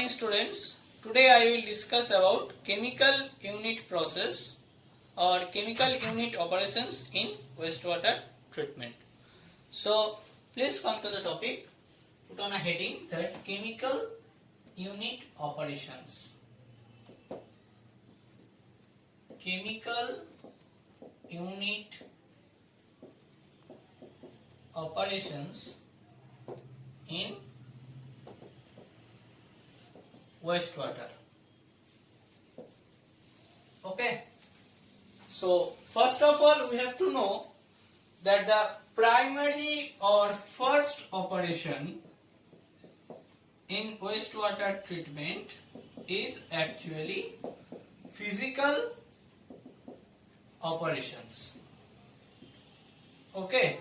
morning students. Today I will discuss about chemical unit process or chemical unit operations in wastewater treatment. So please come to the topic. Put on a heading that chemical unit operations. Chemical unit operations in wastewater. Okay. So first of all we have to know that the primary or first operation in wastewater treatment is actually physical operations. Okay.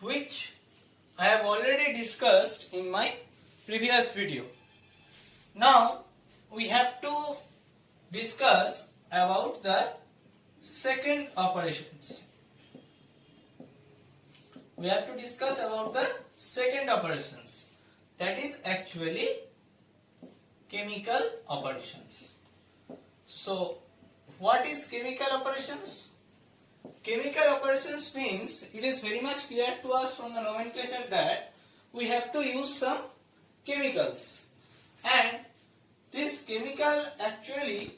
Which I have already discussed in my previous video. Now we have to discuss about the second operations. We have to discuss about the second operations, that is actually chemical operations. So what is chemical operations? Chemical operations means it is very much clear to us from the nomenclature that we have to use some chemicals, and this chemical actually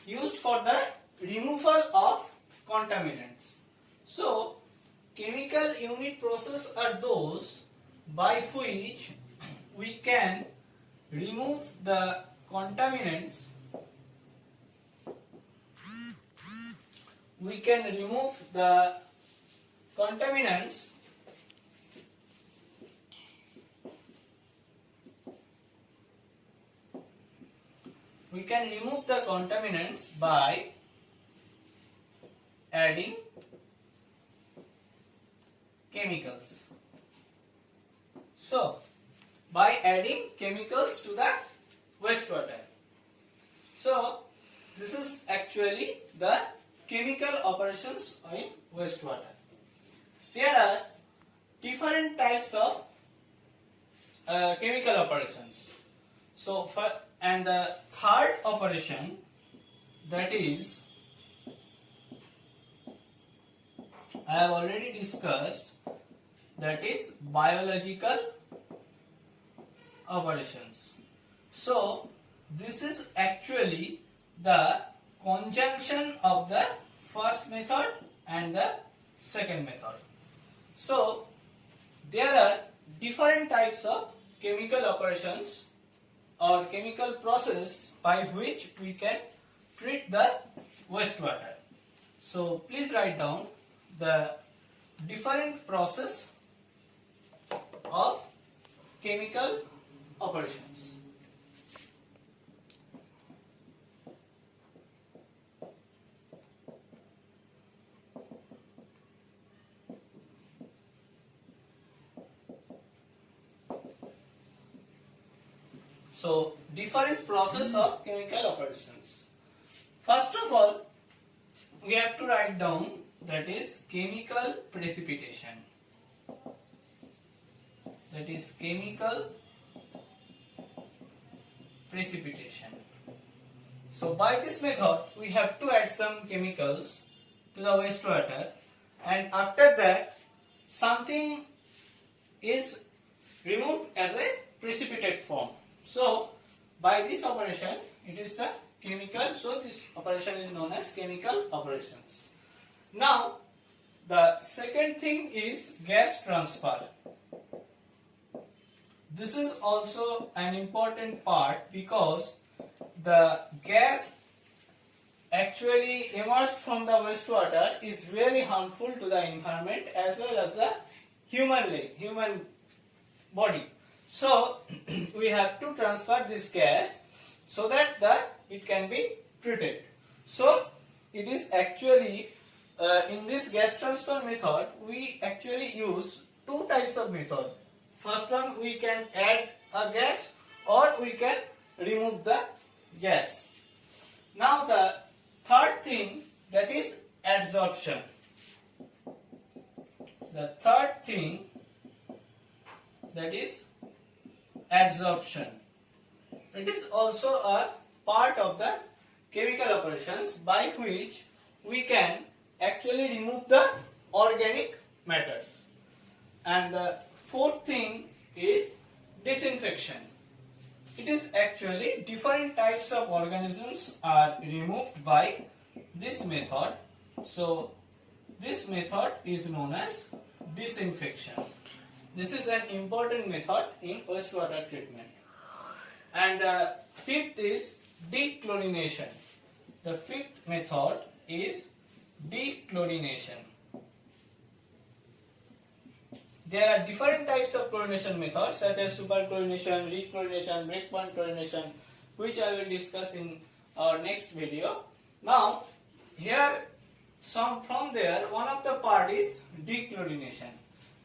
used for the removal of contaminants. So chemical unit process are those by which we can remove the contaminants. We can remove the contaminants by adding chemicals. So by adding chemicals to the wastewater. So this is actually the chemical operations in wastewater. There are different types of chemical operations. So and the third operation, that is, I have already discussed, that is biological operations. So this is actually the conjunction of the first method and the second method. So there are different types of chemical operations or chemical process by which we can treat the wastewater. So please write down the different process of chemical operations. So different process of chemical operations. First of all, we have to write down, that is chemical precipitation. That is chemical precipitation. So by this method we have to add some chemicals to the wastewater, and after that something is removed as a precipitate form. So by this operation it is the chemical, so this operation is known as chemical operations. Now the second thing is gas transfer. This is also an important part because the gas actually emerged from the wastewater is very harmful to the environment as well as the human body. So we have to transfer this gas so that it can be treated. So it is actually in this gas transfer method we actually use two types of method. First one, we can add a gas or we can remove the gas. Now the third thing, that is adsorption. The third thing, that is adsorption. it is also a part of the chemical operations by which we can actually remove the organic matters. And the fourth thing is disinfection. It is actually different types of organisms are removed by this method. So this method is known as disinfection. This is an important method in wastewater treatment. And the fifth is dechlorination. The fifth method is dechlorination. There are different types of chlorination methods such as superchlorination, rechlorination, breakpoint chlorination, which I will discuss in our next video. Now, here from there, one of the part is dechlorination,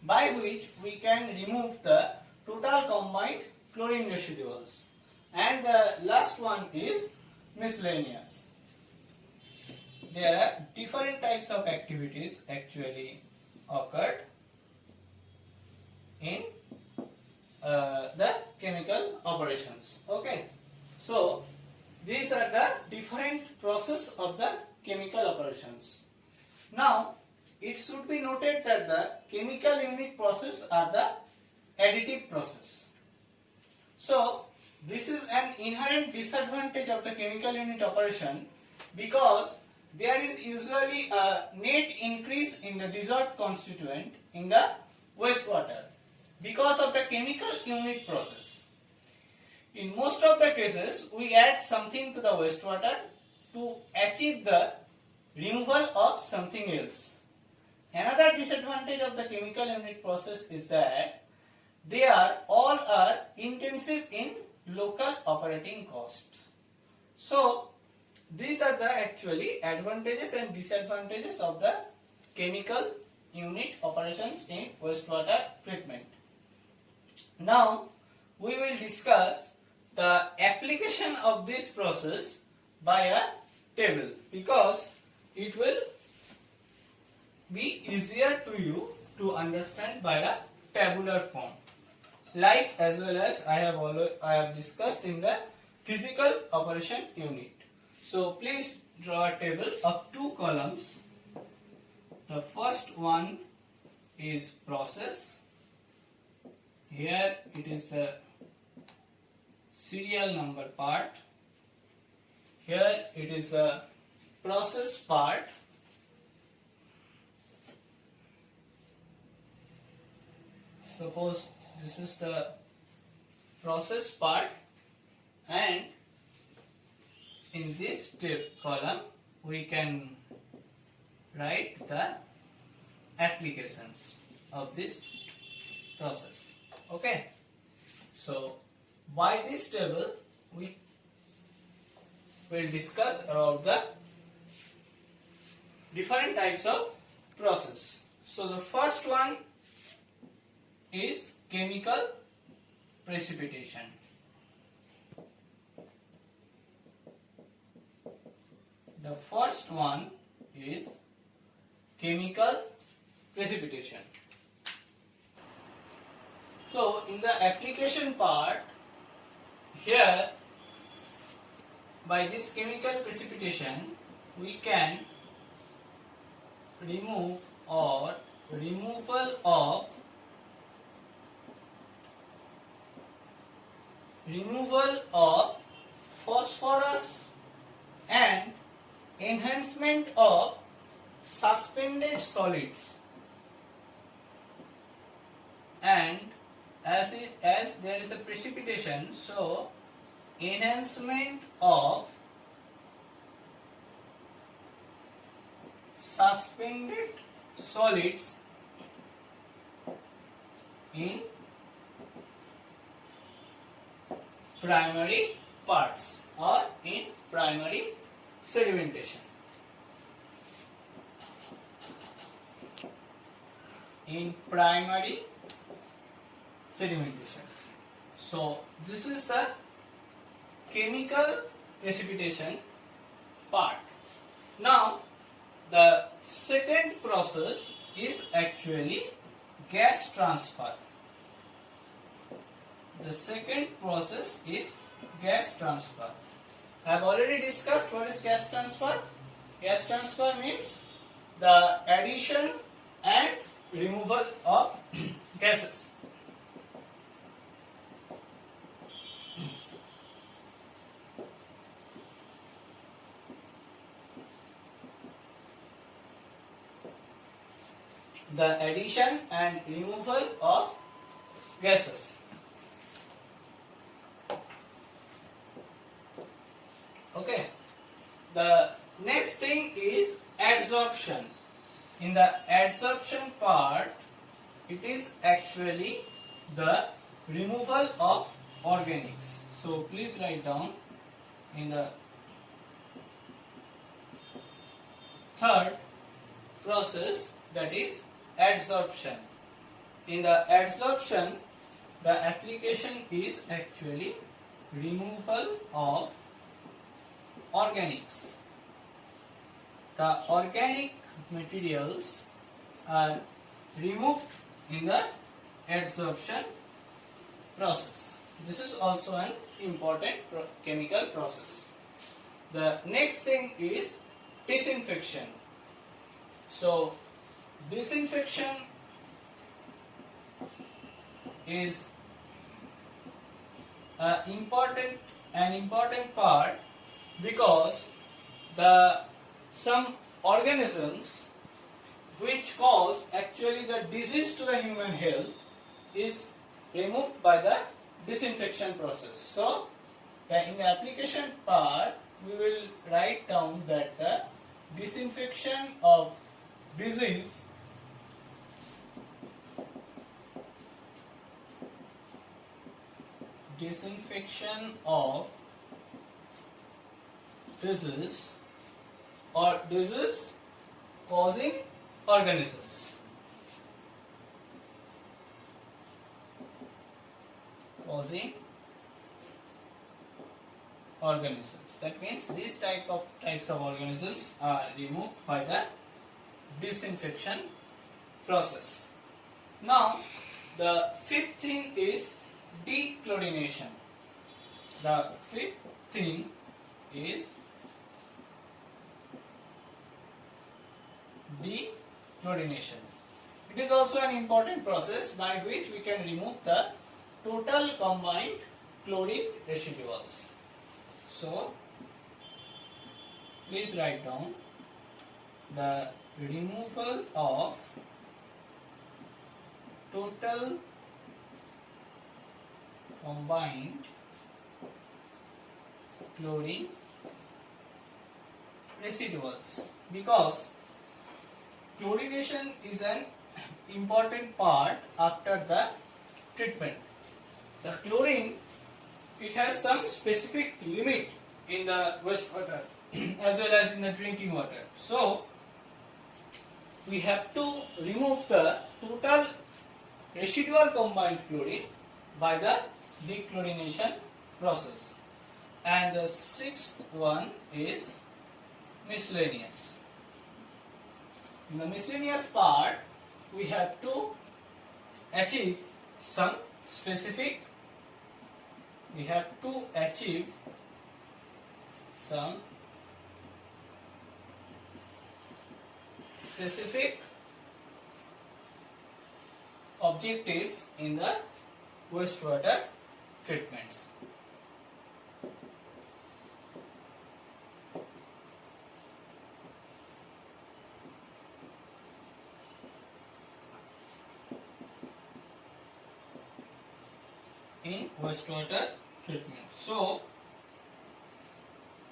by which we can remove the total combined chlorine residuals. And the last one is miscellaneous. There are different types of activities actually occurred in the chemical operations. Okay, so these are the different process of the chemical operations. Now it should be noted that the chemical unit process are the additive process. So this is an inherent disadvantage of the chemical unit operation, because there is usually a net increase in the dissolved constituent in the wastewater because of the chemical unit process. In most of the cases, we add something to the wastewater to achieve the removal of something else. Another disadvantage of the chemical unit process is that they are all intensive in local operating costs. So these are the actually advantages and disadvantages of the chemical unit operations in wastewater treatment. Now we will discuss the application of this process by a table, because it will be easier to you to understand by a tabular form, like as well as I have discussed in the physical operation unit. So please draw a table of two columns. The first one is process. Here it is the serial number part. Here it is the process part. Suppose this is the process part, and in this column we can write the applications of this process. Okay, so by this table we will discuss about the different types of process. So the first one is chemical precipitation. The first one is chemical precipitation. So in the application part, here by this chemical precipitation we can remove or removal of phosphorus and enhancement of suspended solids. And as there is a precipitation, so enhancement of suspended solids in primary parts or in primary sedimentation. In primary sedimentation. So this is the chemical precipitation part. Now the second process is actually gas transfer. The second process is gas transfer. I have already discussed what is gas transfer. Gas transfer means the addition and removal of gases. The addition and removal of gases. Okay. The next thing is adsorption. In the adsorption part, it is actually the removal of organics. So please write down in the third process, that is adsorption. In the adsorption, the application is actually removal of organics. The organic materials are removed in the adsorption process. This is also an important chemical process. The next thing is disinfection. So disinfection is an important part, because some organisms which cause actually the disease to the human health is removed by the disinfection process. So in the application part, we will write down that the disinfection of disease or disease causing organisms. That means these types of organisms are removed by the disinfection process. Now the fifth thing is dechlorination. The fifth thing is dechlorination. It is also an important process by which we can remove the total combined chlorine residuals. So please write down the removal of total combined chlorine residuals, because chlorination is an important part after the treatment. The chlorine, it has some specific limit in the wastewater as well as in the drinking water. So we have to remove the total residual combined chlorine by the dechlorination process. And the sixth one is miscellaneous. In the miscellaneous part, we have to achieve some specific objectives in the wastewater treatments. In wastewater treatment. So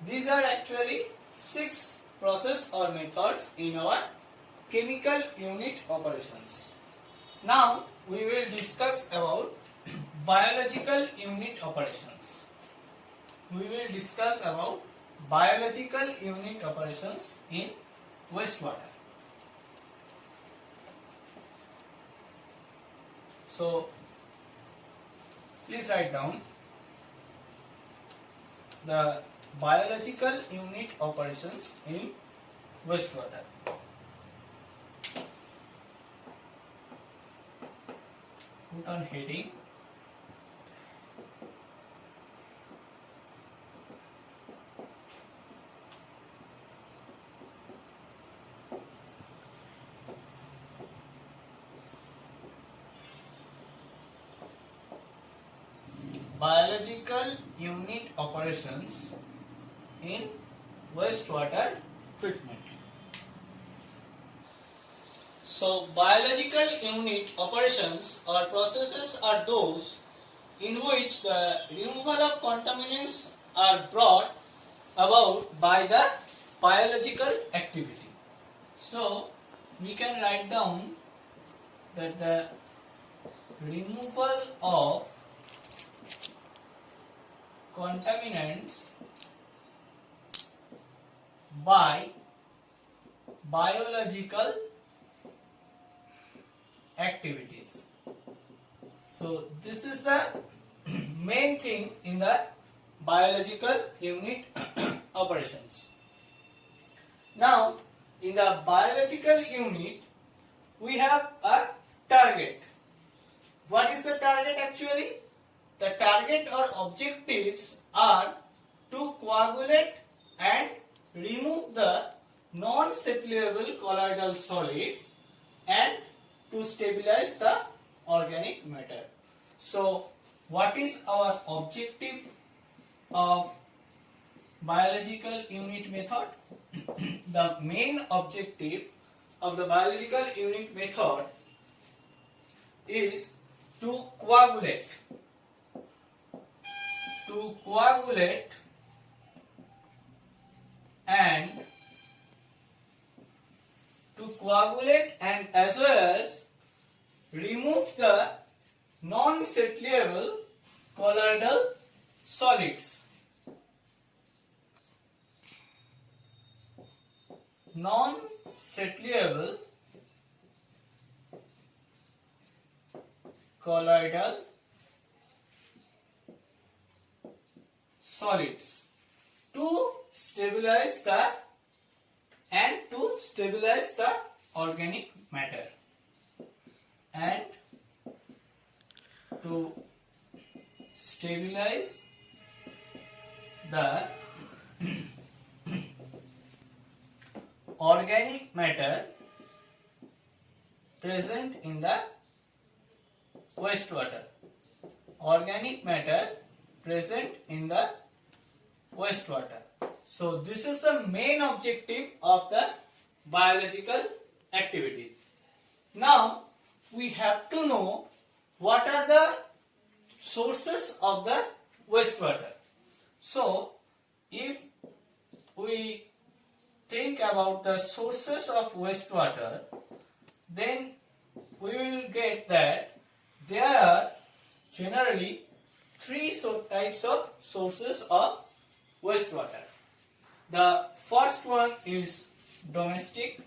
these are actually 6 process or methods in our chemical unit operations. Now we will discuss about biological unit operations. In wastewater. So please write down the biological unit operations in wastewater. Put on heading biological unit operations in wastewater treatment. So biological unit operations or processes are those in which the removal of contaminants are brought about by the biological activity. So we can write down that the removal of contaminants by biological activities. So this is the main thing in the biological unit operations. Now in the biological unit we have a target. What is the target actually? The target or objectives are to coagulate and remove the non-settlable colloidal solids and to stabilize the organic matter. So what is our objective of biological unit method? The main objective of the biological unit method is to coagulate and as well as remove the non-settlable colloidal solids. Non-settlable colloidal solids to stabilize the organic matter and to stabilize the organic matter present in the wastewater. Organic matter present in the wastewater. So this is the main objective of the biological activities. Now we have to know what are the sources of the wastewater. So if we think about the sources of wastewater, then we will get that there are generally three types of sources of wastewater. The first one is domestic,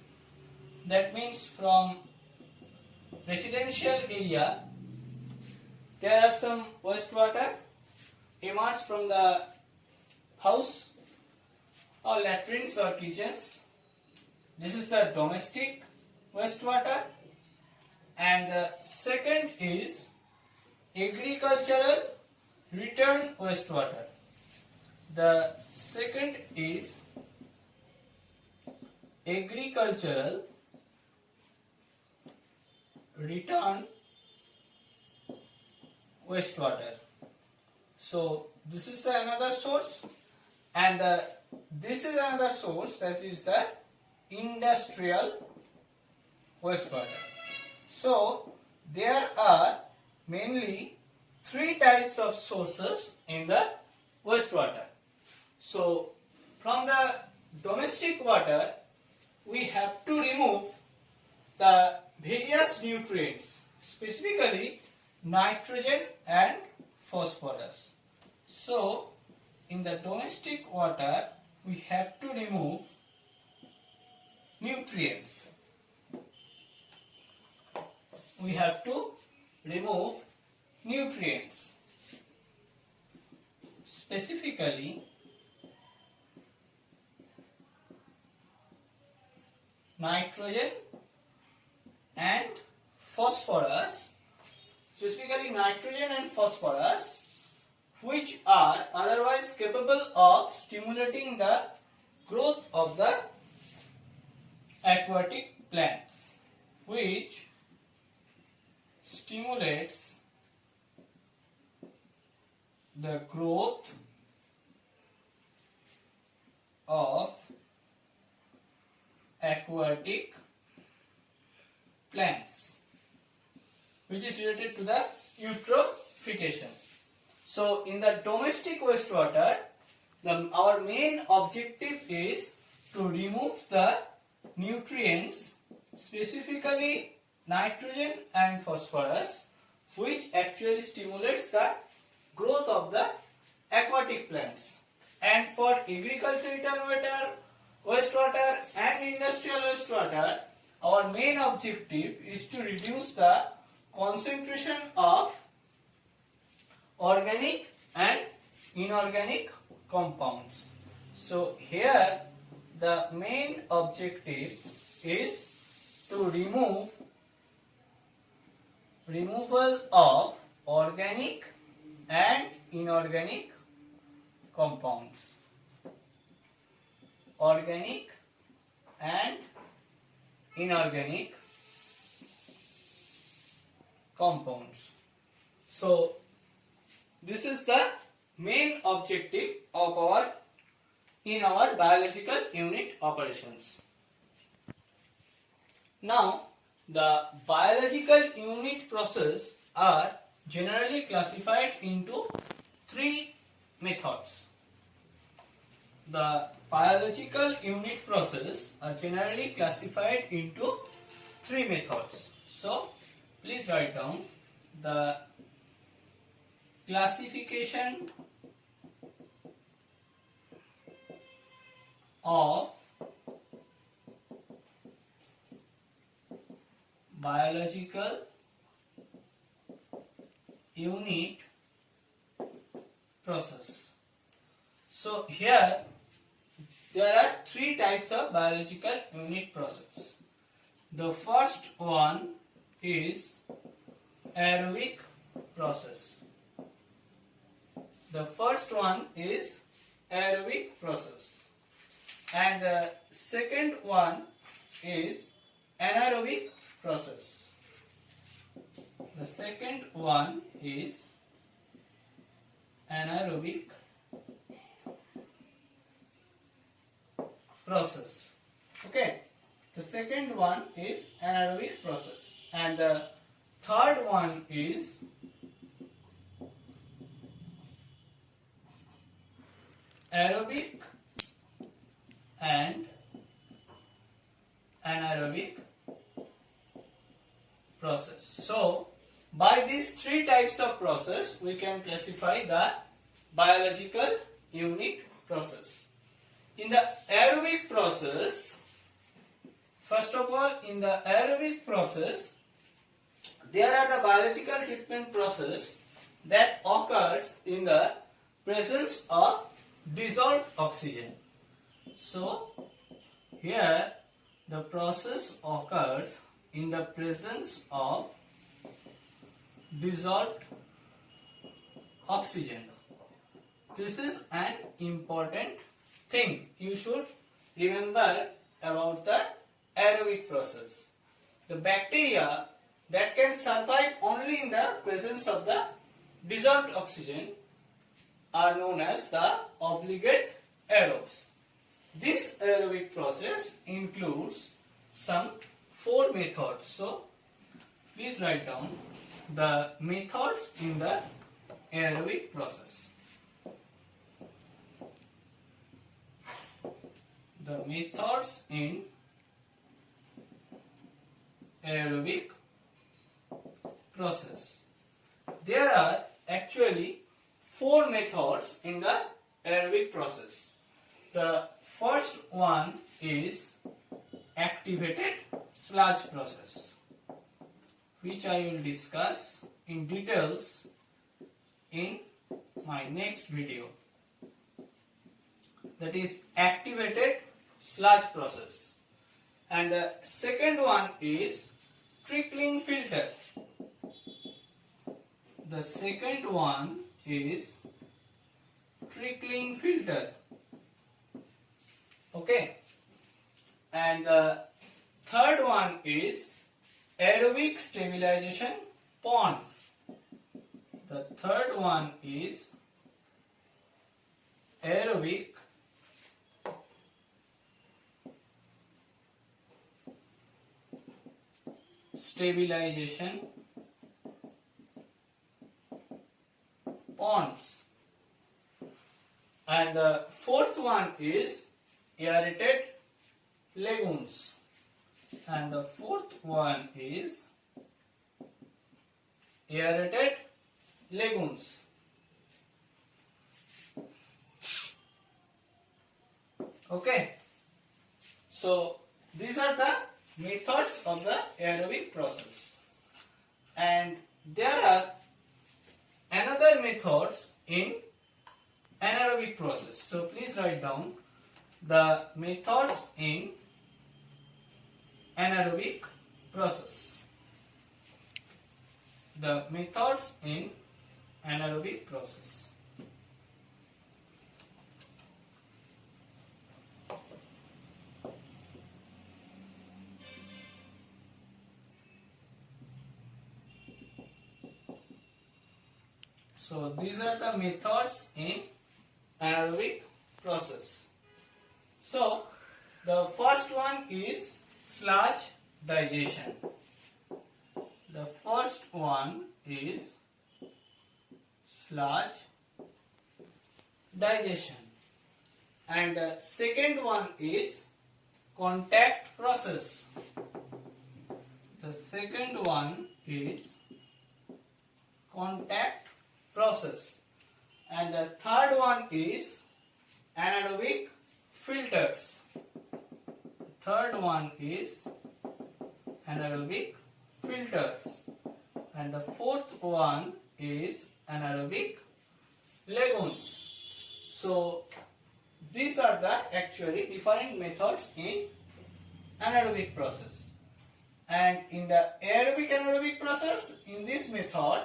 that means from residential area there are some wastewater emerged from the house or latrines or kitchens. This is the domestic wastewater. And the second is agricultural return wastewater. The second is agricultural return wastewater. So this is the another source, and this is another source, that is the industrial wastewater. So there are mainly three types of sources in the wastewater. So from the domestic water we have to remove the various nutrients, specifically nitrogen and phosphorus. So in the domestic water we have to remove nutrients. We have to remove nutrients, specifically nitrogen and phosphorus, which are otherwise capable of stimulating the growth of the aquatic plants, which stimulates the growth of aquatic plants, which is related to the eutrophication. So in the domestic wastewater, our main objective is to remove the nutrients, specifically nitrogen and phosphorus, which actually stimulates the growth of the aquatic plants. And for agriculture return water, wastewater and industrial wastewater, our main objective is to reduce the concentration of organic and inorganic compounds. So here the main objective is to removal of organic and inorganic compounds. Organic and inorganic compounds. So this is the main objective of our biological unit operations. Now the biological unit process are generally classified into three methods. The biological unit process are generally classified into three methods. So please write down the classification of biological unit process. So here there are three types of biological unit process. The first one is aerobic process. The first one is aerobic process. And the second one is anaerobic process. The second one is anaerobic process. Okay, the second one is anaerobic process, and the third one is aerobic and anaerobic process. So by these three types of process we can classify the biological unit process. In the aerobic process, first of all, in the aerobic process there are the biological treatment process that occurs in the presence of dissolved oxygen. So here the process occurs in the presence of dissolved oxygen. This is an important thing you should remember about the aerobic process. The bacteria that can survive only in the presence of the dissolved oxygen are known as the obligate aerobes. This aerobic process includes some 4 methods. So please write down the methods in the aerobic process. The methods in aerobic process. There are actually 4 methods in the aerobic process. The first one is activated sludge process, which I will discuss in details in my next video. That is activated sludge process. And the second one is trickling filter. The second one is trickling filter. Okay. And the third one is aerobic stabilization pond. The third one is aerobic stabilization ponds. And the fourth one is aerated lagoons. And the fourth one is aerated lagoons. Okay. So these are the methods of the aerobic process. And there are another methods in anaerobic process. So please write down the methods in anaerobic process. The methods in anaerobic process. So these are the methods in anaerobic process. So the first one is sludge digestion. The first one is sludge digestion. And the second one is contact process. The second one is contact process. And the third one is anaerobic filters. The third one is anaerobic filters. And the fourth one is anaerobic lagoons. So these are the actually different methods in anaerobic process. And in the aerobic anaerobic process, in this method,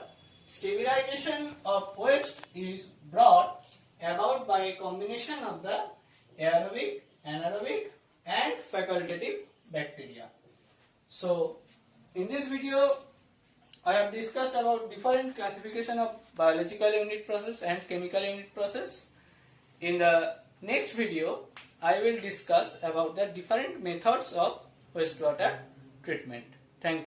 stabilization of waste is brought about by a combination of the aerobic, anaerobic and facultative bacteria. So in this video I have discussed about different classification of biological unit process and chemical unit process. In the next video I will discuss about the different methods of wastewater treatment. Thank you.